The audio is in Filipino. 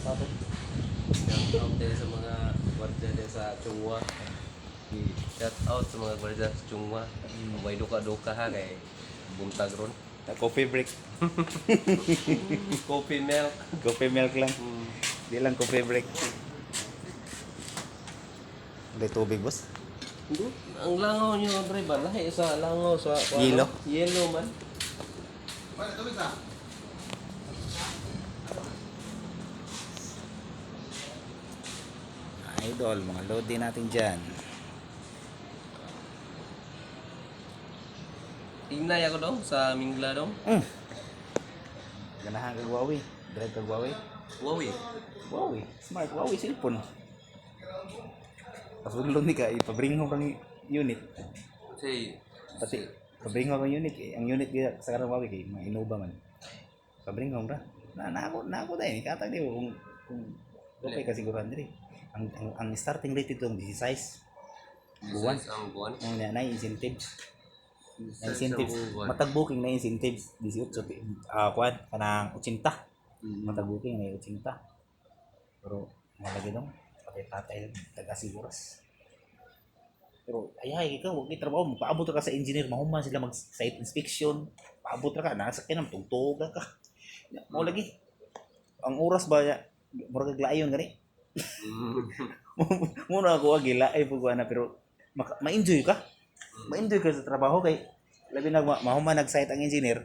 Shout out din sa mga gwardiya din sa Chungwa. Shout out sa mga gwardiya sa Chungwa. May duka-duka ha kay buntag ron. Coffee break. Coffee milk. Coffee milk lang. Di lang coffee break. May tubig, boss? Ang langaw niyo pre ba lahi sa langaw sa Yellow? Yellow man. Idol, mga load din natin dyan. Tingnan ako dong sa Mingla dong. Ganahan kag Huawei. Drive kag Huawei. Wow eh. Huawei. Smart Huawei cellphone. Tapos ulong ni ka, ipabring mo kang unit. Say Pati, pabring mo kang unit. Ang unit kaya sa karang Huawei kay mga Innova man. Pabring mo ra. Na ako dahil. Katag di kung okay ka siguro diri. Ang starting rate ito 16 buwan. ang buwan. Ang na incentives. Na Sa incentives. buwan. Matag booking na incentives 18 kuan kanang 80. Matag booking na 80. Pero malagi dong patay taga-siguras. Pero ay ikaw wag trabaho mo paabot ka sa engineer mahuman sila mag site inspection. Paabot ra ka nasa kinam tugtog ka. Mo lagi. Ang oras ba murag glayon gani? Muna ako agila ay pugwana pero ma-enjoy ka. Ma-enjoy ka sa trabaho kay labi na mahuman nag-site ang engineer